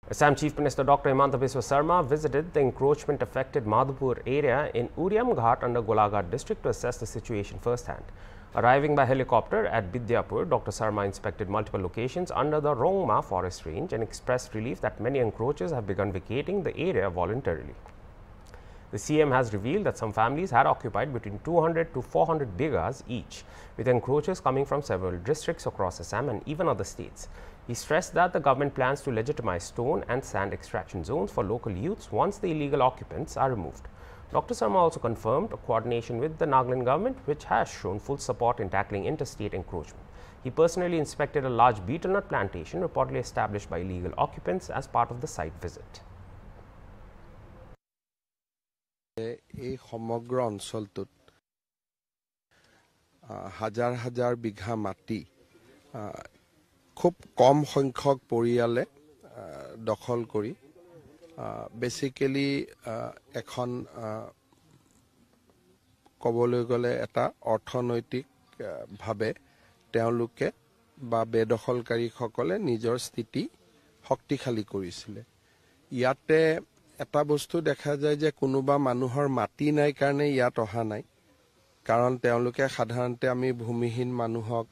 Assam Chief Minister Dr. Himanta Biswa Sarma visited the encroachment-affected Madhupur area in Uriam Ghat under Golaghat district to assess the situation firsthand. Arriving by helicopter at Bidyapur, Dr. Sarma inspected multiple locations under the Rongma forest range and expressed relief that many encroachers have begun vacating the area voluntarily. The CM has revealed that some families had occupied between 200 to 400 bighas each, with encroachers coming from several districts across Assam and even other states. He stressed that the government plans to legitimize stone and sand extraction zones for local youths once the illegal occupants are removed. Dr. Sarma also confirmed a coordination with the Nagaland government, which has shown full support in tackling interstate encroachment. He personally inspected a large betel nut plantation reportedly established by illegal occupants as part of the site visit. এই সমগ্ৰ অঞ্চলটোত হাজাৰ হাজাৰ বিঘা মাটি খুব কম সংখ্যক পৰিয়ালে দখল কৰি বেসিক্যালি এখন কবলৈ গলে এটা অৰ্থনৈতিক ভাৱে তেওঁলোকে বা বেদখলকাৰী সকলে নিজৰ স্থিতি শক্তিশালী কৰিছিল। ইয়াতে এটা বস্তু দেখা যায় যে কোনোবা মানুহৰ মাটি নাই কাৰণে ইয়াত অহা নাই, কাৰণ তেওঁলোকে সাধাৰণতে আমি ভূমিহীন মানুহক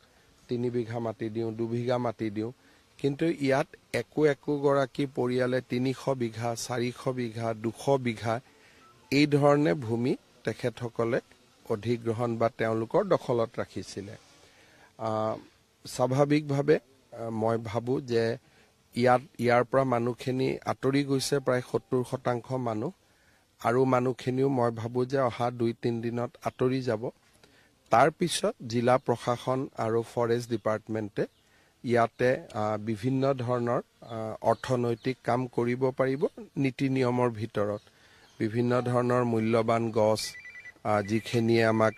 3 বিঘা মাটি দিও, 2 বিঘা মাটি দিও, কিন্তু ইয়াত একো গৰাকী পৰিয়ালে 300 বিঘা, 400 বিঘা, 200 বিঘা এই ধৰণে ভূমি তেখেতসকলে অধিগ্ৰহণ বা তেওঁলোকৰ দখলত ৰাখিছিল। স্বাভাৱিকভাৱে মই ভাবো যে ইয়াৰ পৰা মানুহখিনি আতৰি গৈছে প্ৰায় 70% মানুহ, আৰু মানুহখিনিও মই ভাবো যে অহা 2-3 দিনত আতৰি যাব। তাৰ পিছত জিলা প্ৰশাসন আৰু ফৰেষ্ট ডিপাৰ্টমেণ্টে ইয়াতে বিভিন্ন ধৰণৰ অৰ্থনৈতিক কাম কৰিব পাৰিব। নীতি নিয়মৰ ভিতৰত বিভিন্ন ধৰণৰ মূল্যবান গছ যিখিনি আমাক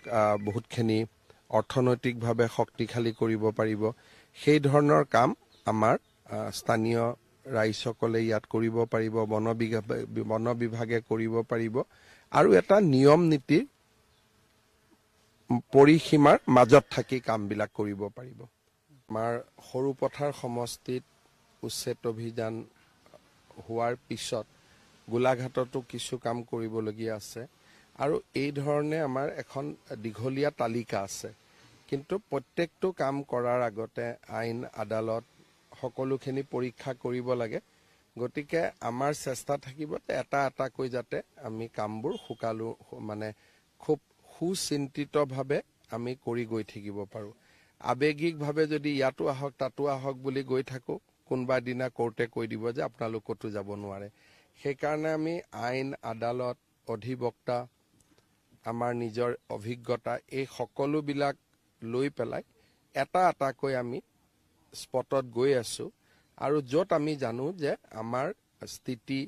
বহুতখিনি অৰ্থনৈতিকভাৱে শক্তিশালী কৰিব পাৰিব, সেই ধৰণৰ কাম আমাৰ স্থানীয় ৰাইজসকলে ইয়াত কৰিব পাৰিব, বন বিভাগে কৰিব পাৰিব, আৰু এটা নিয়ম নীতি পৰিসীমাৰ মাজত থাকি কামবিলাক কৰিব পাৰিব। আমাৰ সৰুপথাৰ সমষ্টিত উচ্ছেদ অভিযান হোৱাৰ পিছত গোলাঘাটতো কিছু কাম কৰিবলগীয়া আছে, আৰু এই ধৰণে আমাৰ এখন দীঘলীয়া তালিকা আছে। কিন্তু প্ৰত্যেকটো কাম কৰাৰ আগতে আইন আদালত সকলোখিনি পৰীক্ষা কৰিব লাগে। গতিকে আমাৰ চেষ্টা থাকিব এটাকৈ যাতে আমি কামবোৰ সুকালু মানে খুব সুচিন্তিতভাৱে আমি কৰি গৈ থাকিব পাৰো। আবেগিকভাৱে যদি ইয়াতো আহক তাতো আহক বুলি গৈ থাকো, কোনবা দিনা কোৰ্টে কৈ দিব যে আপোনালোক কতো যাব নোৱাৰে। সেইকাৰণে আমি আইন আদালত অধিবক্তা আমাৰ নিজৰ অভিজ্ঞতা এই সকলোবিলাক লৈ পেলাই এটাকৈ আমি স্পটত গৈ আছো, আৰু যত আমি জানো যে আমাৰ স্থিতি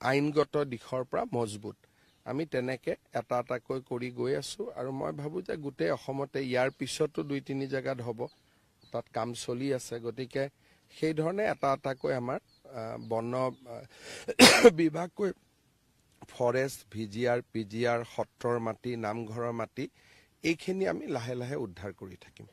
আইনগত দিশৰ পৰা মজবুত, আমি তেনেকে এটাকৈ কৰি গৈ আছো। আৰু মই ভাবো যে গোটেই অসমতে ইয়াৰ পিছতো 2-3 জায়গাত হ'ব, তাত কাম চলি আছে। গতিকে সেই ধৰণে এটাকৈ আমাৰ বন বিভাগকৈ ফৰেষ্ট, ভিজিআৰ, পিজিআৰ, সত্ৰৰ মাটি, নামঘৰৰ মাটি এইখিনি আমি লাহে লাহে উদ্ধাৰ কৰি থাকিম।